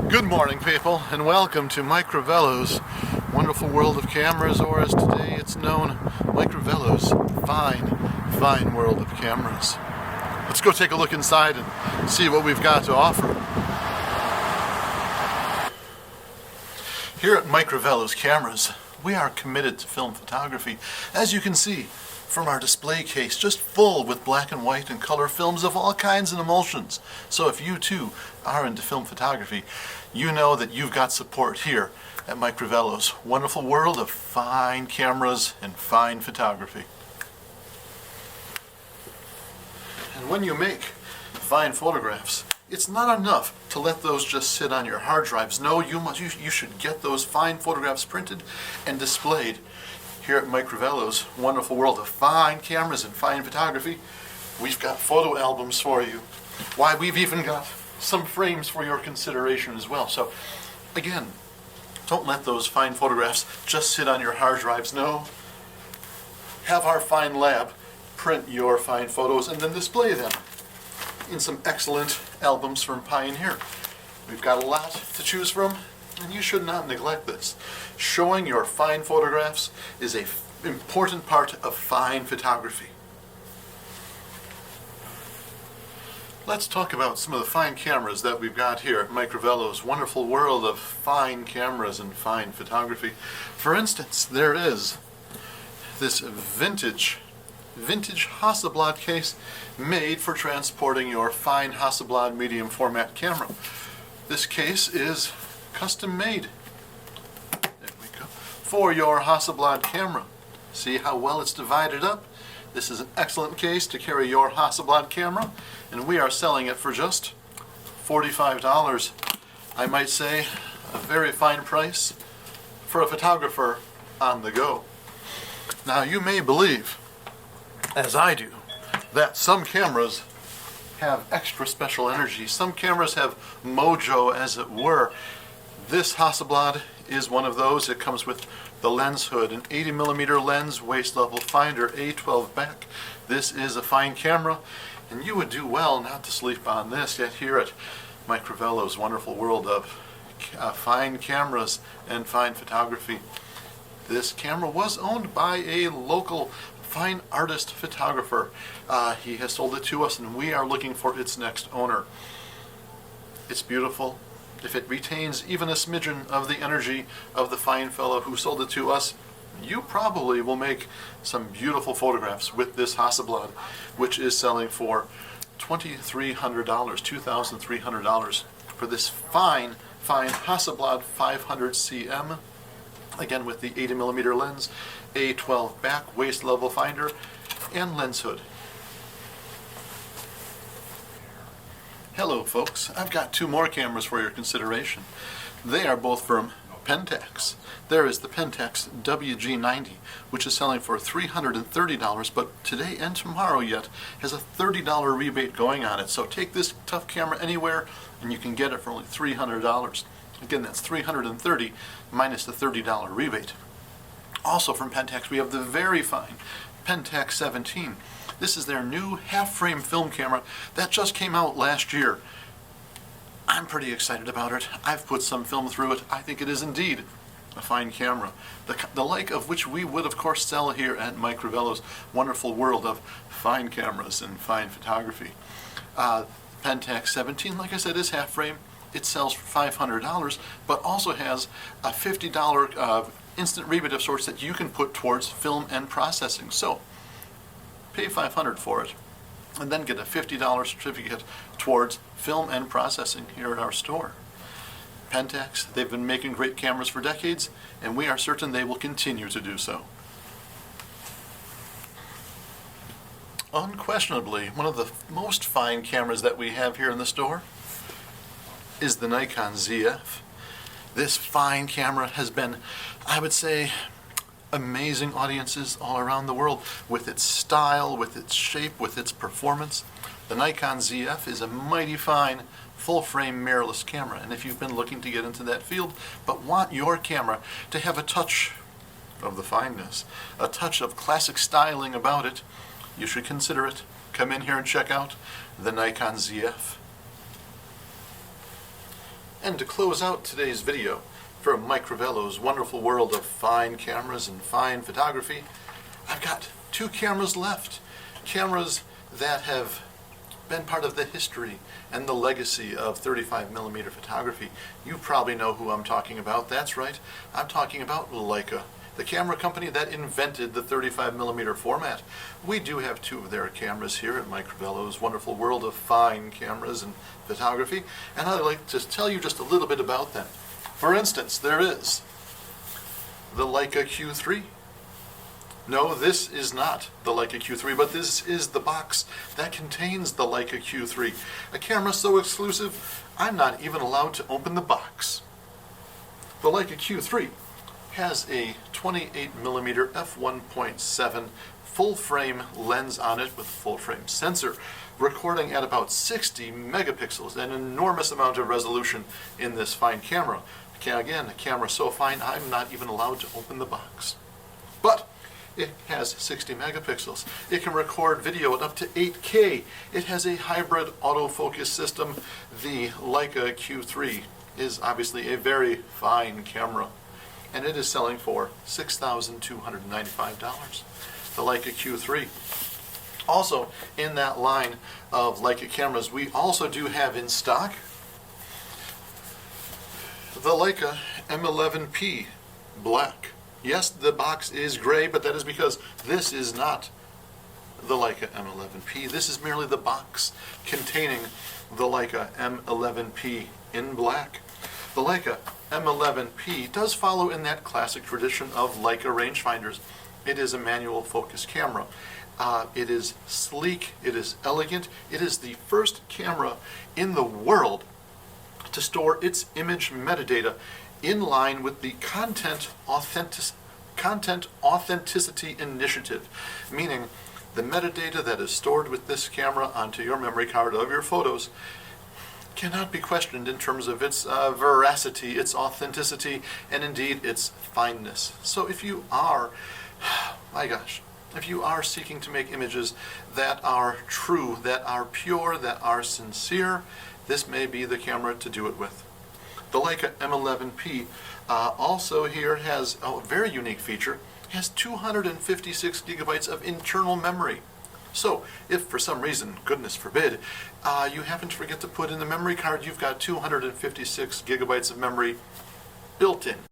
Good morning, people, and welcome to Mike Crivello's wonderful world of cameras, or as today it's known, Mike Crivello's fine world of cameras. Let's go take a look inside and see what we've got to offer. Here at Mike Crivello's Cameras, we are committed to film photography. As you can see from our display case, just full with black and white and color films of all kinds and emulsions. So if you too are into film photography, you know that you've got support here at Mike Crivello's wonderful world of fine cameras and fine photography. And when you make fine photographs, it's not enough to let those just sit on your hard drives. No, you should get those fine photographs printed and displayed here at Mike Crivello's wonderful world of fine cameras and fine photography. We've got photo albums for you. Why, we've even got some frames for your consideration as well. So again, don't let those fine photographs just sit on your hard drives. No, have our fine lab print your fine photos and then display them in some excellent albums from Pioneer. We've got a lot to choose from, and you should not neglect this. Showing your fine photographs is an important part of fine photography. Let's talk about some of the fine cameras that we've got here at Mike Crivello's wonderful world of fine cameras and fine photography. For instance, there is this vintage Hasselblad case made for transporting your fine Hasselblad medium format camera. This case is custom made, there we go, for your Hasselblad camera. See how well it's divided up? This is an excellent case to carry your Hasselblad camera, and we are selling it for just $45. I might say a very fine price for a photographer on the go. Now you may believe, as I do, that some cameras have extra special energy. Some cameras have mojo, as it were. This Hasselblad is one of those. It comes with the lens hood, an 80mm lens, waist level finder, A12 back. This is a fine camera, and you would do well not to sleep on this. Yet here at Mike Crivello's wonderful world of fine cameras and fine photography, this camera was owned by a local fine artist photographer. He has sold it to us, and we are looking for its next owner. It's beautiful. If it retains even a smidgen of the energy of the fine fellow who sold it to us, you probably will make some beautiful photographs with this Hasselblad, which is selling for $2,300 for this fine Hasselblad 500 cm. Again, with the 80mm lens, A12 back, waist level finder, and lens hood. Hello folks, I've got two more cameras for your consideration. They are both from Pentax. There is the Pentax WG90, which is selling for $330, but today and tomorrow yet has a $30 rebate going on it. So take this tough camera anywhere and you can get it for only $300. Again, that's $330 minus the $30 rebate. Also from Pentax, we have the very fine Pentax 17. This is their new half-frame film camera that just came out last year. I'm pretty excited about it. I've put some film through it. I think it is indeed a fine camera. The like of which we would, of course, sell here at Mike Crivello's wonderful world of fine cameras and fine photography. Pentax 17, like I said, is half-frame. It sells for $500, but also has a $50 instant rebate of sorts that you can put towards film and processing. So pay $500 for it, and then get a $50 certificate towards film and processing here at our store. Pentax, they've been making great cameras for decades, and we are certain they will continue to do so. Unquestionably, one of the most fine cameras that we have here in the store is the Nikon ZF. This fine camera has been, I would say, amazing audiences all around the world with its style, with its shape, with its performance. The Nikon ZF is a mighty fine full-frame mirrorless camera, and if you've been looking to get into that field but want your camera to have a touch of the fineness, a touch of classic styling about it, you should consider it. Come in here and check out the Nikon ZF. And to close out today's video from Mike Crivello's wonderful world of fine cameras and fine photography, I've got two cameras left. Cameras that have been part of the history and the legacy of 35mm photography. You probably know who I'm talking about. That's right, I'm talking about Leica, the camera company that invented the 35mm format. We do have two of their cameras here at Mike Crivello's wonderful world of fine cameras and photography, and I'd like to tell you just a little bit about them. For instance, there is the Leica Q3. No, this is not the Leica Q3, but this is the box that contains the Leica Q3. A camera so exclusive, I'm not even allowed to open the box. The Leica Q3 has a 28mm f1.7 full-frame lens on it with full-frame sensor, recording at about 60 megapixels, an enormous amount of resolution in this fine camera. Again, a camera so fine, I'm not even allowed to open the box. But it has 60 megapixels. It can record video at up to 8K. It has a hybrid autofocus system. The Leica Q3 is obviously a very fine camera, and it is selling for $6,295. The Leica Q3. Also, in that line of Leica cameras, we also do have in stock the Leica M11P Black. Yes, the box is gray, but that is because this is not the Leica M11P. This is merely the box containing the Leica M11P in black. The Leica M11P does follow in that classic tradition of Leica rangefinders. It is a manual focus camera. It is sleek, it is elegant, it is the first camera in the world to store its image metadata in line with the Content Authenticity Initiative, meaning the metadata that is stored with this camera onto your memory card of your photos cannot be questioned in terms of its veracity, its authenticity, and indeed its fineness. So if you are, my gosh, if you are seeking to make images that are true, that are pure, that are sincere, this may be the camera to do it with. The Leica M11P also here has a very unique feature. It has 256 gigabytes of internal memory. So if for some reason, goodness forbid, you happen to forget to put in the memory card, you've got 256 gigabytes of memory built in.